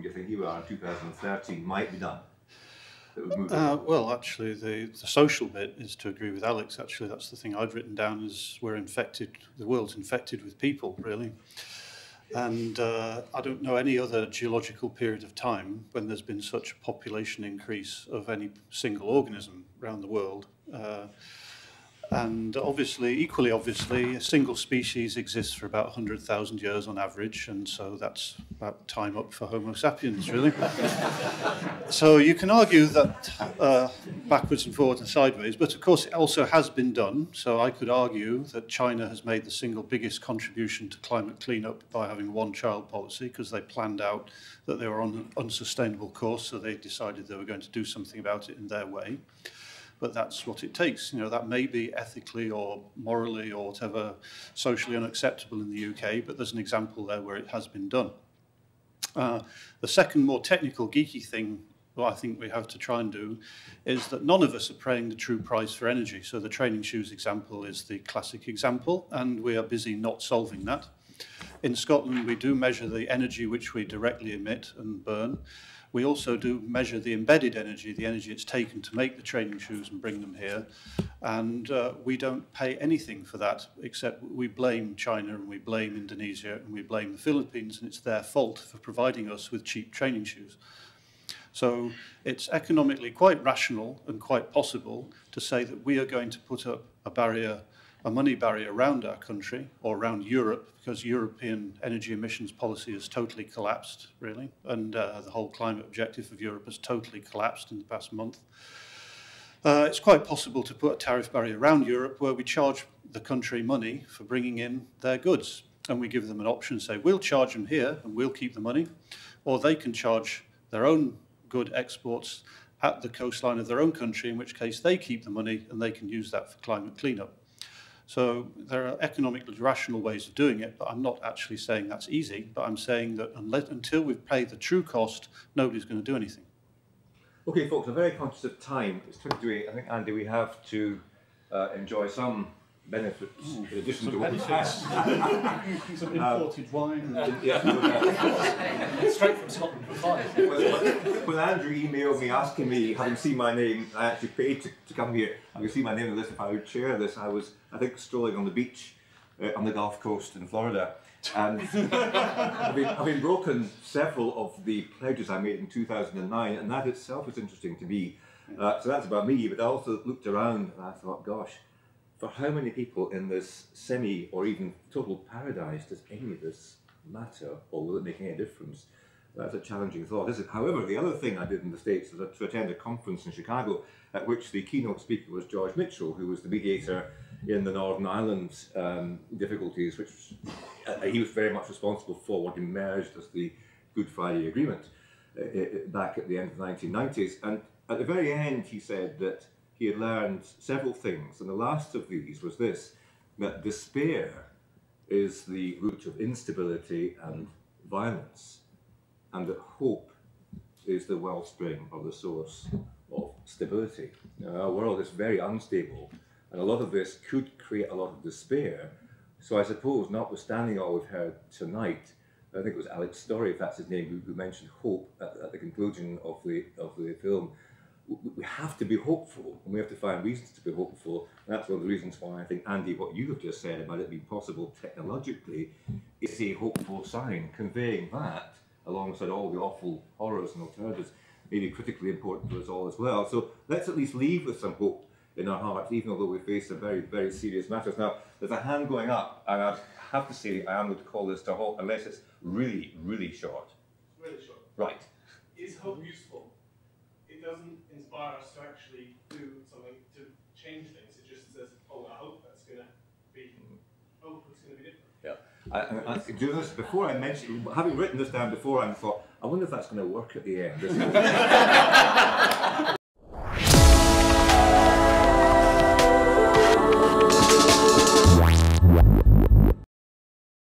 do you think you are in 2013 might be done? That would move well, actually, the social bit is to agree with Alex. Actually, that's the thing I've written down is we're infected, the world's infected with people, really. And I don't know any other geological period of time when there's been such a population increase of any single organism around the world. And obviously, equally obviously, a single species exists for about 100,000 years on average, and so that's about time up for Homo sapiens, really. So you can argue that backwards and forwards and sideways, but of course it also has been done. So I could argue that China has made the single biggest contribution to climate cleanup by having a one-child policy, because they planned out that they were on an unsustainable course, so they decided they were going to do something about it in their way. But that's what it takes. You know, that may be ethically or morally or whatever socially unacceptable in the UK, but there's an example there where it has been done. The second more technical geeky thing that I think we have to try and do is that none of us are paying the true price for energy. So the training shoes example is the classic example, and we are busy not solving that. In Scotland, we do measure the energy which we directly emit and burn. We also do measure the embedded energy, the energy it's taken to make the training shoes and bring them here. And we don't pay anything for that, except we blame China and we blame Indonesia and we blame the Philippines, and it's their fault for providing us with cheap training shoes. So it's economically quite rational and quite possible to say that we are going to put up a barrier, a money barrier around our country or around Europe, because European energy emissions policy has totally collapsed, really, and the whole climate objective of Europe has totally collapsed in the past month. It's quite possible to put a tariff barrier around Europe where we charge the country money for bringing in their goods, and we give them an option, say, we'll charge them here and we'll keep the money, or they can charge their own good exports at the coastline of their own country, in which case they keep the money and they can use that for climate cleanup. So there are economically rational ways of doing it, but I'm not actually saying that's easy, but I'm saying that until we've paid the true cost, nobody's going to do anything. Okay, folks, I'm very conscious of time. It's 22:08. I think, Andy, we have to enjoy some benefits in addition to what we have. Some imported wine. Straight from Scotland for five. When Andrew emailed me asking me, having seen my name, I actually paid to come here. I could see my name on the list if I would chair this. I was, I think, strolling on the beach on the Gulf Coast in Florida. And having broken several of the pledges I made in 2009, and that itself was interesting to me. So that's about me, but I also looked around and I thought, gosh, for how many people in this semi or even total paradise does any of this matter, or will it make any difference? That's a challenging thought, isn't it? However, the other thing I did in the States was to attend a conference in Chicago at which the keynote speaker was George Mitchell, who was the mediator in the Northern Ireland difficulties, which he was very much responsible for what emerged as the Good Friday Agreement back at the end of the 1990s. And at the very end, he said that he had learned several things, and the last of these was this, that despair is the root of instability and violence, and that hope is the wellspring or the source of stability. Now, our world is very unstable, and a lot of this could create a lot of despair. So I suppose, notwithstanding all we've heard tonight, I think it was Alex Story, if that's his name, who mentioned hope at the conclusion of the film. We have to be hopeful, and we have to find reasons to be hopeful. And that's one of the reasons why I think, Andy, what you have just said about it being possible technologically is a hopeful sign. Conveying that, alongside all the awful horrors and alternatives, may be critically important to us all as well. So let's at least leave with some hope in our hearts, even although we face some very, very serious matters. Now, there's a hand going up, and I have to say I am going to call this to a halt, unless it's really, really short. Really short. Right. Is hope useful? It doesn't inspire us to actually do something to change things. It just says, oh, I hope that's going to be, hope it's going to be different. Yeah. I do this before I mentioned, having written this down before, I thought, I wonder if that's going to work at the end.